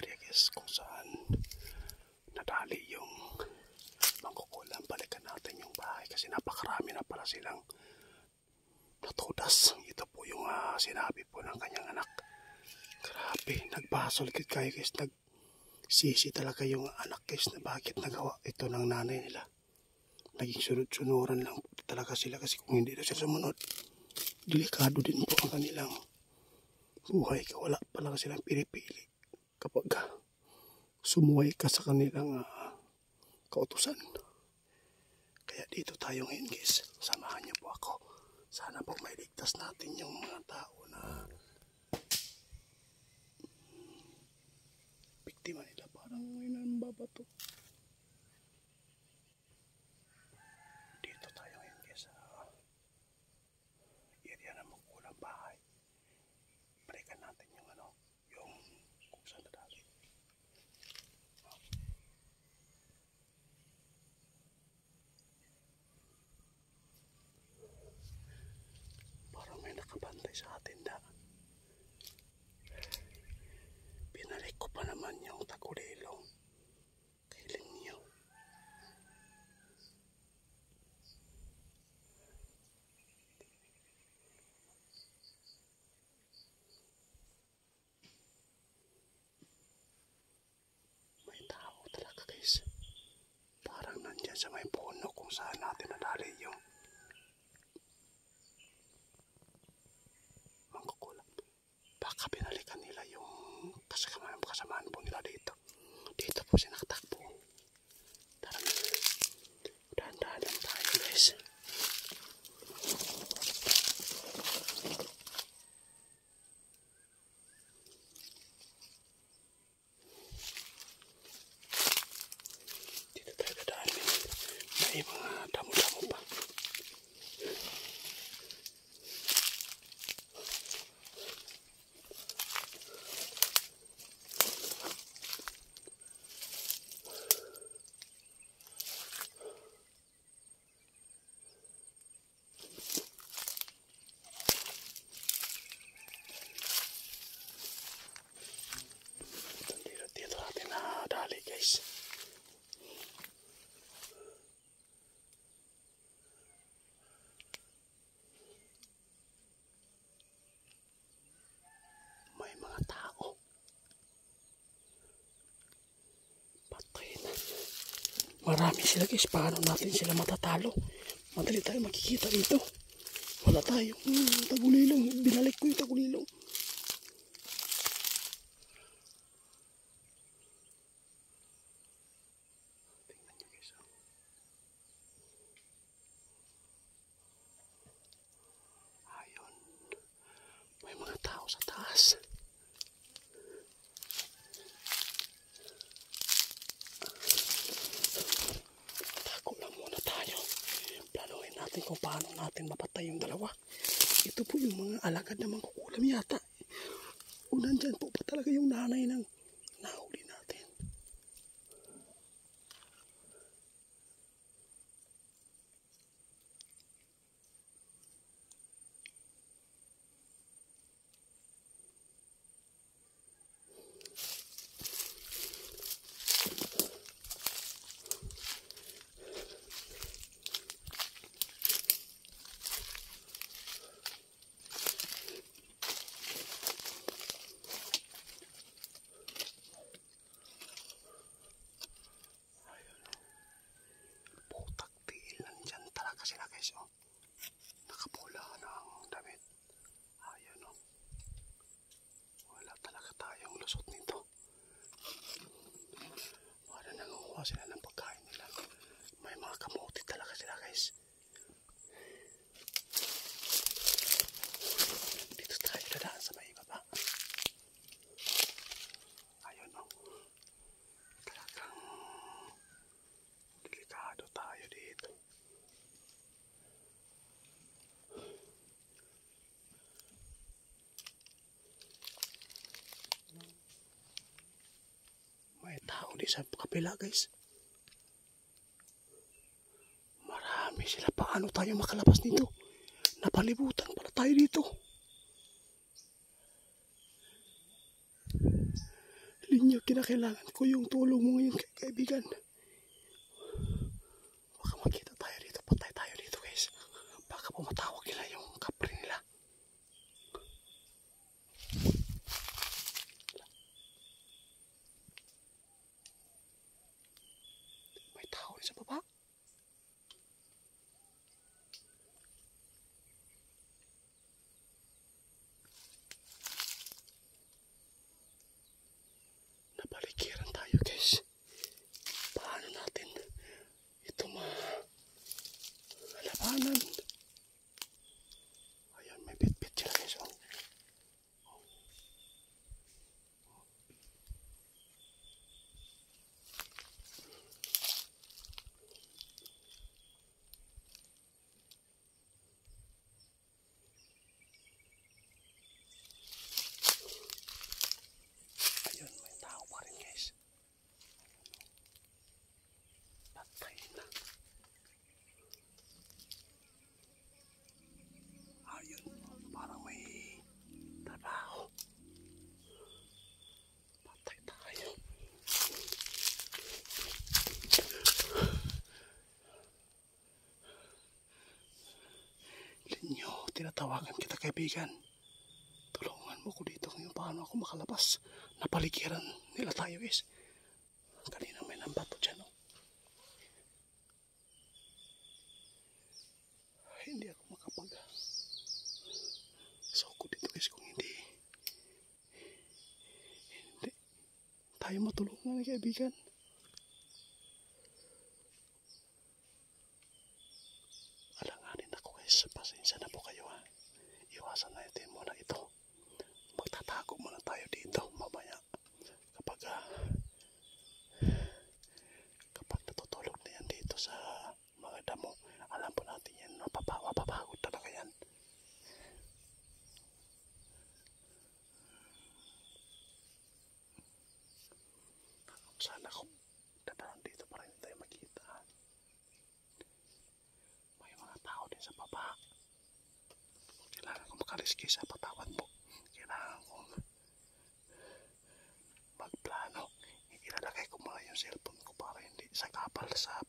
area guys kung saan nadali yung mangkukulam. Balikan natin yung bahay kasi napakarami na pala silang natudas. Ito po yung sinabi po ng kanyang anak. Grabe, nagbasol kayo guys, nagsisi talaga yung anak guys na bakit nagawa ito ng nanay nila. Naging sunod-sunuran lang talaga sila kasi kung hindi na sila sumunod, delikado din po ang kanilang buhay. Wala pala silang pinipili kapag sumuway ka sa kanilang kautusan. Kaya dito tayo ngayon guys, samahan niyo po ako. Sana po may ligtas natin yung mga tao na biktima nila. Parang may nambabato. Dito tayo ngayon guys sa area na magkulang bahay. Balikan natin yung yung kung saan nadali. Parang may nakabantay sa atin na. Pinalik ko pa naman yung tagulilong kay Lingyo. May tao talaga guys. Parang nandyan sa may puno kung saan natin nadali yung mangkukulam. Baka pinalikan nila yung kasamaan po nila dito. Dito po siya nakatakbo. Tara na. Dahan-dahan lang tayo guys. Dito tayo dadaan. May mga damo-damo pa. Dito natin nadali guys. May mga tao. Patay na. Marami sila guys. Paano natin sila matatalo? Madali tayo makikita dito. Wala tayong tagulilong. Binalik ko yung tagulilong. Tingnan nyo guys. Ayun. May mga tao sa taas. Tako lang muna tayo. Planuhin natin kung paano natin mapatay yung dalawa. Ito po yung mga alagad na mangkukulam yata. O nandyan po pa talaga yung nanay ng nahuli natin. Sila guys nakapula ng damit. Ayun wala talaga tayong lusot nito. Wala nangukuha sila ng pagkain nila. May mga kamote talaga sila guys. Dito tayo dadaan sa may baba. Ayun talagang delikado tayo dito. May tao di sa kapila guys. Marami sila. Paano tayo makalabas dito? Napalibutan pala tayo dito. Linyo, kinakailangan ko yung tulong mo ngayon, kaibigan. Baka makita tayo dito, patay tayo dito guys. Baka pumatawag nila yung kapre nila. May tao sa baba. Napaligiran tayo guys. Paano natin ito malabanan? Ayun, may bit-bit sila guys. Oh. Ayun, may tao pa rin guys. Patay na. Ayun, parang may trabaho. Patay tayo. Linyo, tinatawagan kita kaibigan. Tulungan mo ko dito ngayon. Paano ako makalabas? Napaligiran nila tayo guys. Kanina may nambato dyan. Oh. Hindi ako makapag soko dito guys kung hindi tayo matulungan kaibigan. Alanganin ako guys. Pasensya na po kayo ha. Iwasan natin muna ito. Magtatago muna tayo dito mamaya kapag natutulog na yan dito sa mga damo. Alam po natin yan, mapapagod talaga yan. Sana kung dadaan dito para hindi tayo makita. May mga tao din sa baba. Kailangan ko makaliskay sa patawad mo. Kailangan kong magplano. Ilalagay ko muna yung cellphone ko para hindi sa kapal sa